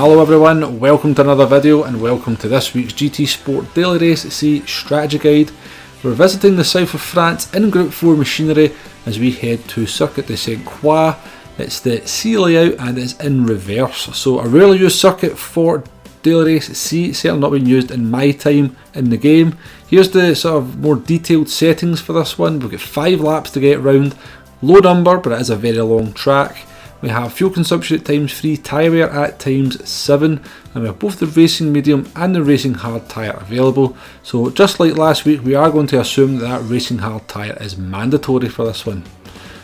Hello everyone, welcome to another video and welcome to this week's GT Sport Daily Race C Strategy Guide. We're visiting the south of France in Group 4 machinery as we head to Circuit de Saint Croix. It's the C layout and it's in reverse, so a rarely used circuit for Daily Race C, certainly not been used in my time in the game. Here's the sort of more detailed settings for this one. We've got 5 laps to get round, low number but it is a very long track. We have fuel consumption at times 3, tyre wear at times 7, and we have both the racing medium and the racing hard tyre available. So just like last week, we are going to assume that racing hard tyre is mandatory for this one.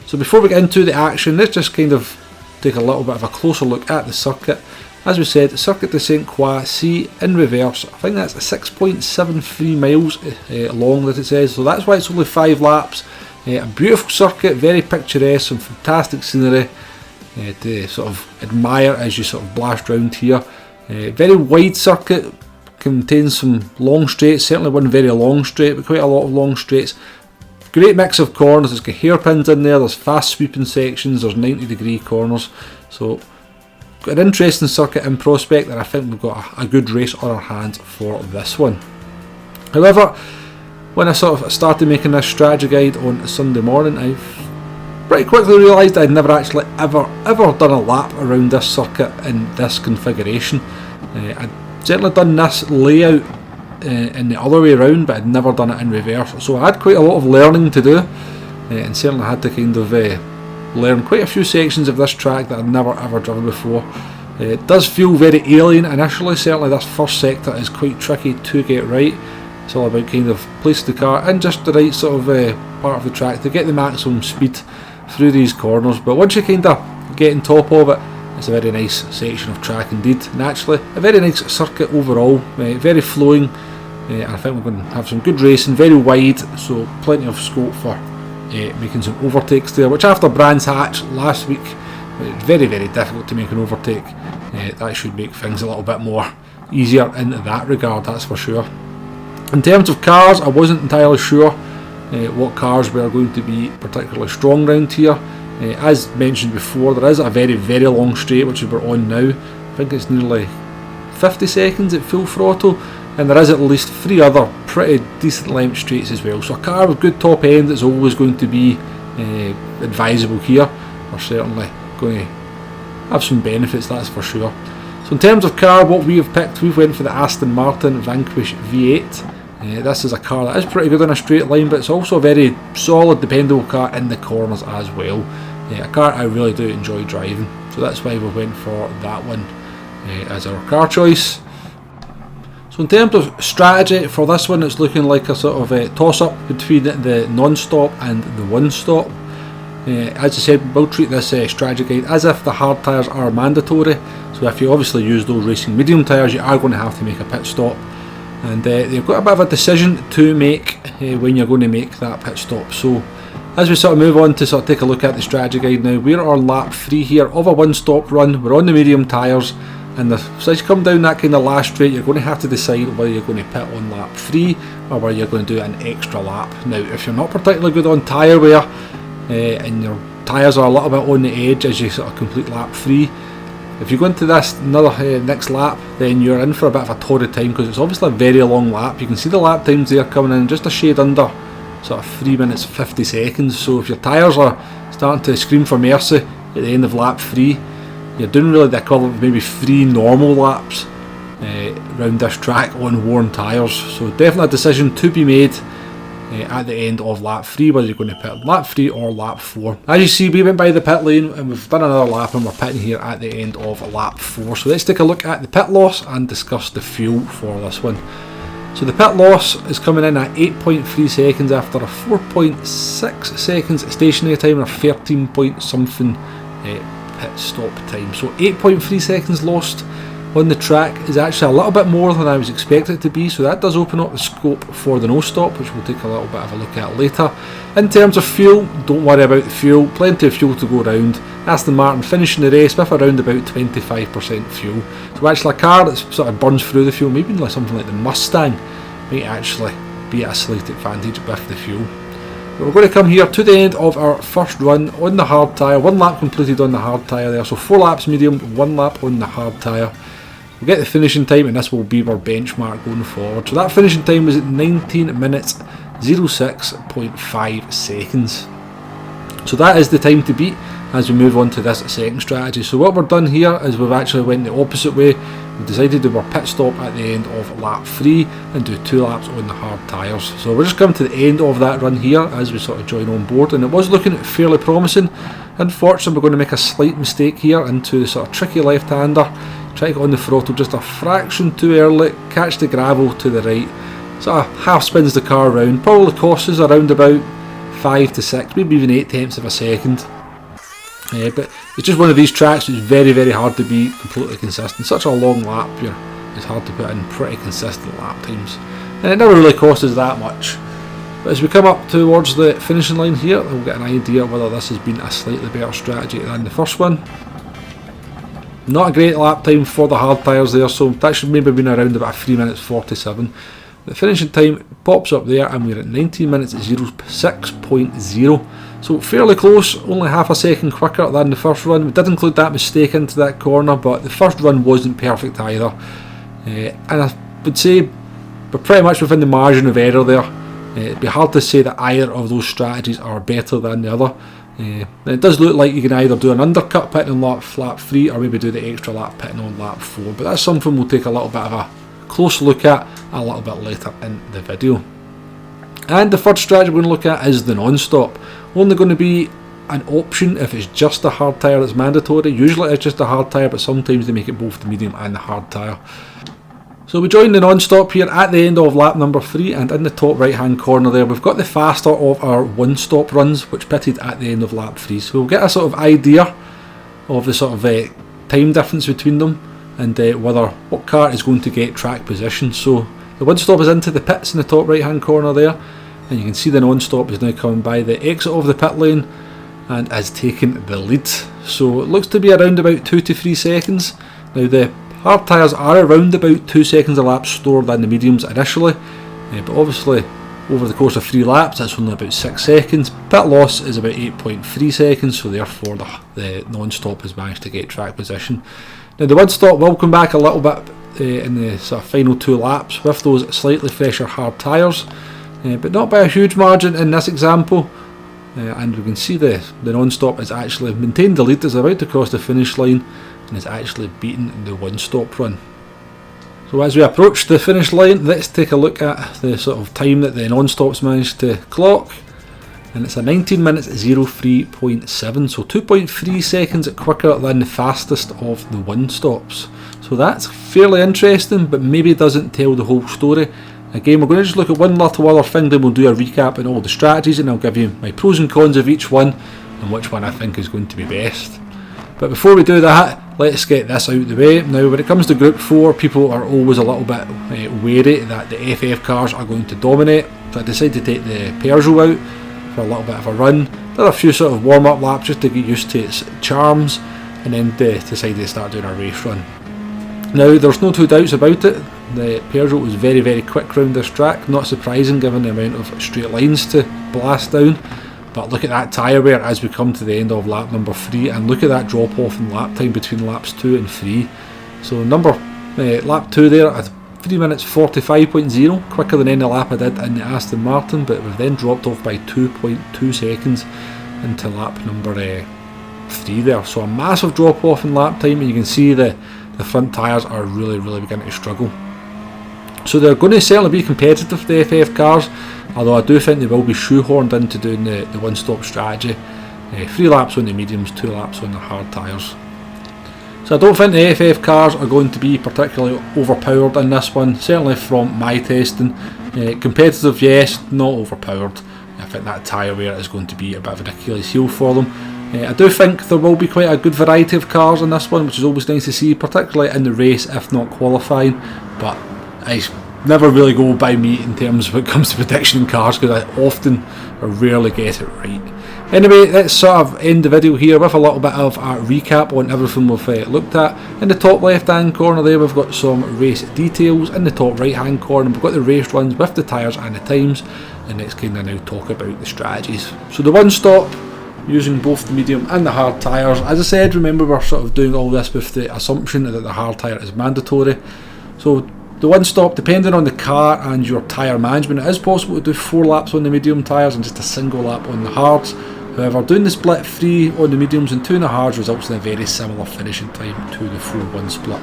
So before we get into the action, let's just kind of take a little bit of a closer look at the circuit. As we said, Circuit de Saint Croix C in reverse. I think that's 6.73 miles long that it says, so that's why it's only 5 laps. A beautiful circuit, very picturesque, some fantastic scenery to sort of admire as you sort of blast round here. Very wide circuit, contains some long straights, certainly one very long straight, but quite a lot of long straights. Great mix of corners, there's got hairpins in there, there's fast sweeping sections, there's 90-degree corners, so got an interesting circuit in prospect, and I think we've got a good race on our hands for this one. However, when I sort of started making this strategy guide on Sunday morning, I've pretty quickly realised I'd never actually ever done a lap around this circuit in this configuration. I'd certainly done this layout in the other way around, but I'd never done it in reverse, so I had quite a lot of learning to do, and certainly had to kind of learn quite a few sections of this track that I'd never ever driven before. It does feel very alien initially, certainly this first sector is quite tricky to get right. It's all about kind of placing the car in just the right sort of part of the track to get the maximum speed through these corners, but once you kind of get on top of it, it's a very nice section of track indeed. Naturally, a very nice circuit overall, very flowing, and I think we're going to have some good racing, very wide, so plenty of scope for making some overtakes there, which after Brands Hatch last week, it's very difficult to make an overtake. That should make things a little bit more easier in that regard, that's for sure. In terms of cars, I wasn't entirely sure what cars were going to be particularly strong round here. As mentioned before, there is a very long straight which we're on now. I think it's nearly 50 seconds at full throttle, and there is at least 3 other pretty decent length straights as well. So a car with good top end is always going to be advisable here. We're certainly going to have some benefits, that's for sure. So in terms of car, what we have picked, we've went for the Aston Martin Vanquish V8. This is a car that is pretty good in a straight line, but it's also a very solid, dependable car in the corners as well. A car I really do enjoy driving, so that's why we went for that one as our car choice. So in terms of strategy for this one, it's looking like a sort of a toss-up between the non-stop and the one-stop. As I said, we'll treat this strategy guide as if the hard tyres are mandatory, so if you obviously use those racing medium tyres, you are going to have to make a pit stop. And you've got a bit of a decision to make when you're going to make that pit stop. So as we sort of move on to sort of take a look at the strategy guide now, we're on lap 3 here of a one-stop run. We're on the medium tyres, and so as you come down that kind of last straight, you're going to have to decide whether you're going to pit on lap 3 or whether you're going to do an extra lap. Now, if you're not particularly good on tyre wear and your tyres are a little bit on the edge as you sort of complete lap 3, if you go into this next lap, then you're in for a bit of a torrid time, because it's obviously a very long lap. You can see the lap times there coming in just a shade under sort of 3 minutes 50 seconds. So if your tyres are starting to scream for mercy at the end of lap 3, you're doing really the equivalent of maybe 3 normal laps around this track on worn tyres. So definitely a decision to be made at the end of lap 3, whether you're going to pit on lap 3 or lap 4. As you see, we went by the pit lane and we've done another lap, and we're pitting here at the end of lap 4. So let's take a look at the pit loss and discuss the fuel for this one. So the pit loss is coming in at 8.3 seconds after a 4.6 seconds stationary time and a 13 point something pit stop time. So 8.3 seconds lost on the track is actually a little bit more than I was expecting it to be, so that does open up the scope for the no stop, which we'll take a little bit of a look at later. In terms of fuel, don't worry about the fuel, plenty of fuel to go around. Aston Martin finishing the race with around about 25% fuel, so actually a car that sort of burns through the fuel, maybe like something like the Mustang, might actually be at a slight advantage with the fuel. But we're going to come here to the end of our first run on the hard tyre, 1 lap completed on the hard tyre there, so 4 laps medium, 1 lap on the hard tyre. we'll get the finishing time, and this will be our benchmark going forward. So that finishing time was at 19 minutes 06.5 seconds. So that is the time to beat as we move on to this second strategy. So what we've done here is we've actually went the opposite way. We've decided to do our pit stop at the end of lap 3 and do 2 laps on the hard tyres. So we're just coming to the end of that run here as we sort of join on board, and it was looking fairly promising. Unfortunately, we're going to make a slight mistake here into the sort of tricky left-hander. Try to get on the throttle just a fraction too early, catch the gravel to the right. Sort of half spins the car around, probably costs us around about 5 to 6, maybe even 8 tenths of a second. But it's just one of these tracks which is very, very hard to be completely consistent. Such a long lap here, it's hard to put in pretty consistent lap times. And it never really costs us that much. But as we come up towards the finishing line here, we'll get an idea whether this has been a slightly better strategy than the first one. Not a great lap time for the hard tyres there, so that should maybe have been around about 3 minutes 47. The finishing time pops up there and we're at 19 minutes 06.0. So fairly close, only half a second quicker than the first run. We did include that mistake into that corner, but the first run wasn't perfect either. And I would say we're pretty much within the margin of error there. It'd be hard to say that either of those strategies are better than the other. And it does look like you can either do an undercut pitting on lap 3 or maybe do the extra lap pitting on lap 4. But that's something we'll take a little bit of a close look at a little bit later in the video. And the third strategy we're going to look at is the non-stop. Only going to be an option if it's just a hard tyre that's mandatory. Usually it's just a hard tyre, but sometimes they make it both the medium and the hard tyre. So we join the non-stop here at the end of lap number 3, and in the top right hand corner there we've got the faster of our one-stop runs, which pitted at the end of lap 3. So we'll get a sort of idea of the sort of time difference between them, and whether what car is going to get track position. So the one-stop is into the pits in the top right hand corner there, and you can see the non-stop is now coming by the exit of the pit lane and has taken the lead. So it looks to be around about 2 to 3 seconds. Now the hard tyres are around about 2 seconds a lap slower than the mediums initially, but obviously over the course of 3 laps that's only about 6 seconds. Pit loss is about 8.3 seconds, so therefore the non-stop has managed to get track position. Now the one-stop will come back a little bit in the sort of final 2 laps with those slightly fresher hard tyres, but not by a huge margin in this example. And we can see the non-stop has actually maintained the lead, is about to cross the finish line and is actually beaten the one-stop run. So as we approach the finish line, let's take a look at the sort of time that the non-stops managed to clock, and it's a 19 minutes 03.7, so 2.3 seconds quicker than the fastest of the one-stops. So that's fairly interesting, but maybe doesn't tell the whole story. Again, we're going to just look at one little other thing, then we'll do a recap on all the strategies and I'll give you my pros and cons of each one and which one I think is going to be best. But before we do that, let's get this out of the way. Now when it comes to Group 4, people are always a little bit wary that the FF cars are going to dominate. So I decided to take the Peugeot out for a little bit of a run. Did a few sort of warm-up laps just to get used to its charms, and then decided to start doing a race run. Now there's no two doubts about it, the Peugeot was very, very quick round this track, not surprising given the amount of straight lines to blast down. But look at that tyre wear as we come to the end of lap number 3, and look at that drop off in lap time between laps 2 and 3. So lap 2 there at 3 minutes 45.0, quicker than any lap I did in the Aston Martin, but we've then dropped off by 2.2 seconds into lap number 3 there. So a massive drop off in lap time, and you can see the front tyres are really, really beginning to struggle. So they're going to certainly be competitive, the FF cars, although I do think they will be shoehorned into doing the one-stop strategy. 3 laps on the mediums, 2 laps on the hard tyres. So I don't think the FF cars are going to be particularly overpowered in this one, certainly from my testing. Competitive, yes, not overpowered. I think that tyre wear is going to be a bit of an Achilles heel for them. I do think there will be quite a good variety of cars in this one, which is always nice to see, particularly in the race if not qualifying, but I never really go by me in terms of when it comes to prediction cars, because I often or rarely get it right. Anyway, let's sort of end the video here with a little bit of a recap on everything we've looked at. In the top left hand corner there we've got some race details, in the top right hand corner we've got the race runs with the tyres and the times, and let's kind of now talk about the strategies. So the one stop using both the medium and the hard tyres. As I said, remember we're sort of doing all this with the assumption that the hard tyre is mandatory. So the one stop, depending on the car and your tyre management, it is possible to do 4 laps on the medium tyres and just a single lap on the hards. However, doing the split 3 on the mediums and 2 on the hards results in a very similar finishing time to the 4-1 split.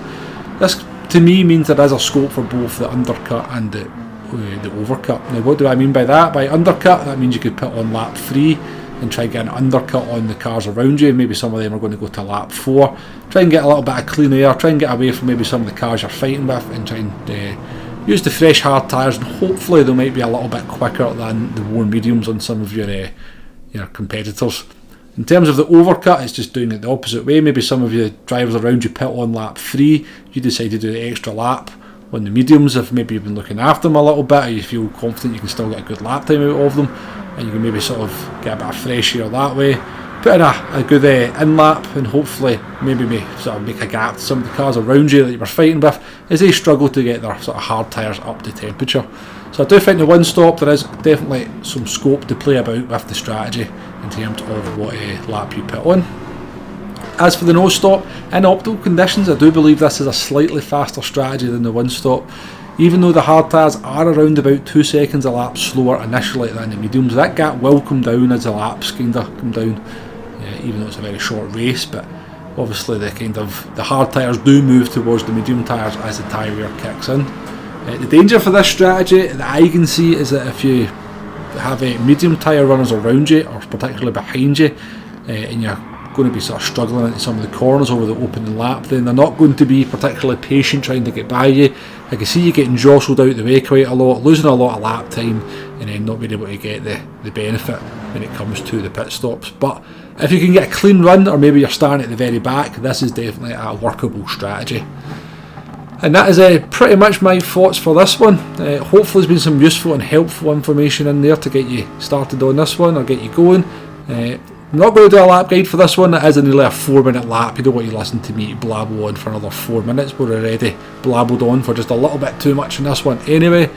This to me means there is a scope for both the undercut and the overcut. Now what do I mean by that? By undercut, that means you could put on lap 3 and try and get an undercut on the cars around you. Maybe some of them are going to go to lap 4. Try and get a little bit of clean air, try and get away from maybe some of the cars you're fighting with, and try and use the fresh hard tyres, and hopefully they might be a little bit quicker than the worn mediums on some of your competitors. In terms of the overcut, it's just doing it the opposite way. Maybe some of your drivers around you pit on lap 3, you decide to do the extra lap on the mediums if maybe you've been looking after them a little bit, or you feel confident you can still get a good lap time out of them, and you can maybe sort of get a bit of fresh air that way. Put in a good in lap, and hopefully maybe sort of make a gap to some of the cars around you that you were fighting with as they struggle to get their sort of hard tyres up to temperature. So I do think the one stop, there is definitely some scope to play about with the strategy in terms of what lap you put on. As for the no stop, in optimal conditions, I do believe this is a slightly faster strategy than the one stop. Even though the hard tyres are around about 2 seconds a lap slower initially than the mediums, that gap will come down as the laps kind of come down, even though it's a very short race. But obviously the hard tyres do move towards the medium tyres as the tyre wear kicks in. The danger for this strategy that I can see is that if you have medium tyre runners around you, or particularly behind you, and you're going to be sort of struggling into some of the corners over the opening lap, then they're not going to be particularly patient trying to get by you. I can see you getting jostled out the way quite a lot, losing a lot of lap time, and then not being able to get the benefit when it comes to the pit stops. But if you can get a clean run, or maybe you're starting at the very back, this is definitely a workable strategy. And that is pretty much my thoughts for this one. Hopefully there's been some useful and helpful information in there to get you started on this one, or get you going. I'm not going to do a lap guide for this one. It is nearly a 4-minute lap. You don't want to listen to me blabble on for another 4 minutes. We're already blabbled on for just a little bit too much in this one anyway.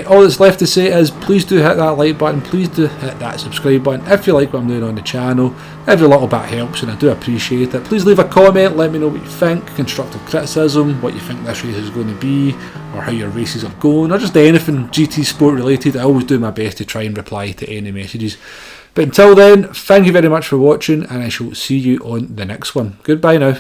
All that's left to say is please do hit that like button, please do hit that subscribe button if you like what I'm doing on the channel. Every little bit helps and I do appreciate it. Please leave a comment, let me know what you think, constructive criticism, what you think this race is going to be, or how your races are going, or just anything GT Sport related. I always do my best to try and reply to any messages. But until then, thank you very much for watching, and I shall see you on the next one. Goodbye now.